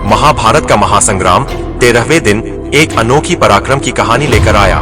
महाभारत का महासंग्राम 13वें दिन एक अनोखी पराक्रम की कहानी लेकर आया।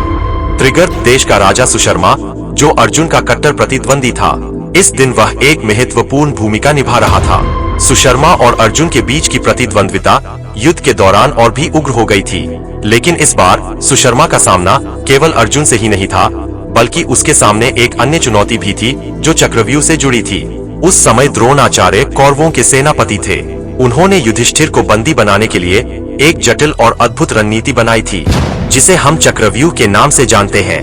त्रिगर्त देश का राजा सुशर्मा, जो अर्जुन का कट्टर प्रतिद्वंदी था, इस दिन वह एक महत्वपूर्ण भूमिका निभा रहा था। सुशर्मा और अर्जुन के बीच की प्रतिद्वंद्विता युद्ध के दौरान और भी उग्र हो गई थी। लेकिन इस बार सुशर्मा का सामना केवल अर्जुन से ही नहीं था, बल्कि उसके सामने एक अन्य चुनौती भी थी जो चक्रव्यूह से जुड़ी थी। उस समय द्रोणाचार्य कौरवों के सेनापति थे। उन्होंने युधिष्ठिर को बंदी बनाने के लिए एक जटिल और अद्भुत रणनीति बनाई थी, जिसे हम चक्रव्यूह के नाम से जानते हैं।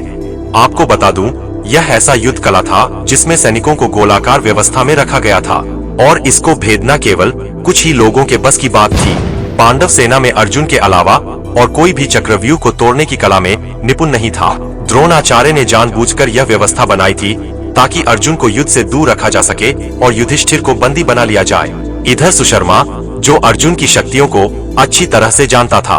आपको बता दूं, यह ऐसा युद्ध कला था जिसमें सैनिकों को गोलाकार व्यवस्था में रखा गया था और इसको भेदना केवल कुछ ही लोगों के बस की बात थी। पांडव सेना में अर्जुन के अलावा और कोई भी चक्रव्यूह को तोड़ने की कला में निपुण नहीं था। द्रोणाचार्य ने जानबूझकर यह व्यवस्था बनाई थी ताकि अर्जुन को युद्ध से दूर रखा जा सके और युधिष्ठिर को बंदी बना लिया जाए। इधर सुशर्मा, जो अर्जुन की शक्तियों को अच्छी तरह से जानता था,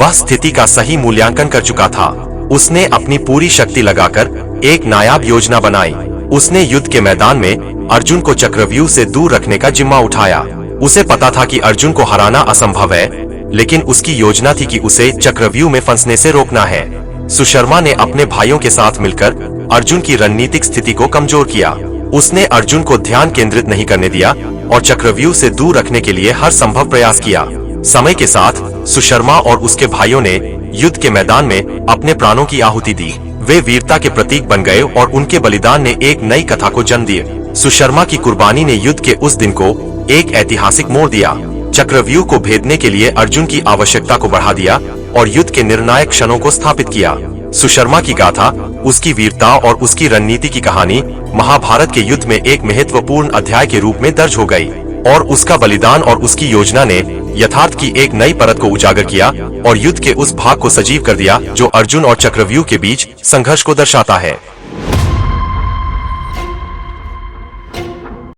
वह स्थिति का सही मूल्यांकन कर चुका था। उसने अपनी पूरी शक्ति लगाकर एक नायाब योजना बनाई। उसने युद्ध के मैदान में अर्जुन को चक्रव्यूह से दूर रखने का जिम्मा उठाया। उसे पता था कि अर्जुन को हराना असंभव है, लेकिन उसकी योजना थी कि उसे चक्रव्यूह में फंसने से रोकना है। सुशर्मा ने अपने भाइयों के साथ मिलकर अर्जुन की रणनीतिक स्थिति को कमजोर किया। उसने अर्जुन को ध्यान केंद्रित नहीं करने दिया और चक्रव्यूह से दूर रखने के लिए हर संभव प्रयास किया। समय के साथ सुशर्मा और उसके भाइयों ने युद्ध के मैदान में अपने प्राणों की आहुति दी। वे वीरता के प्रतीक बन गए और उनके बलिदान ने एक नई कथा को जन्म दिया। सुशर्मा की कुर्बानी ने युद्ध के उस दिन को एक ऐतिहासिक मोड़ दिया। चक्रव्यूह को भेदने के लिए अर्जुन की आवश्यकता को बढ़ा दिया और युद्ध के निर्णायक क्षणों को स्थापित किया। सुशर्मा की गाथा, उसकी वीरता और उसकी रणनीति की कहानी महाभारत के युद्ध में एक महत्वपूर्ण अध्याय के रूप में दर्ज हो गई और उसका बलिदान और उसकी योजना ने यथार्थ की एक नई परत को उजागर किया और युद्ध के उस भाग को सजीव कर दिया जो अर्जुन और चक्रव्यूह के बीच संघर्ष को दर्शाता है।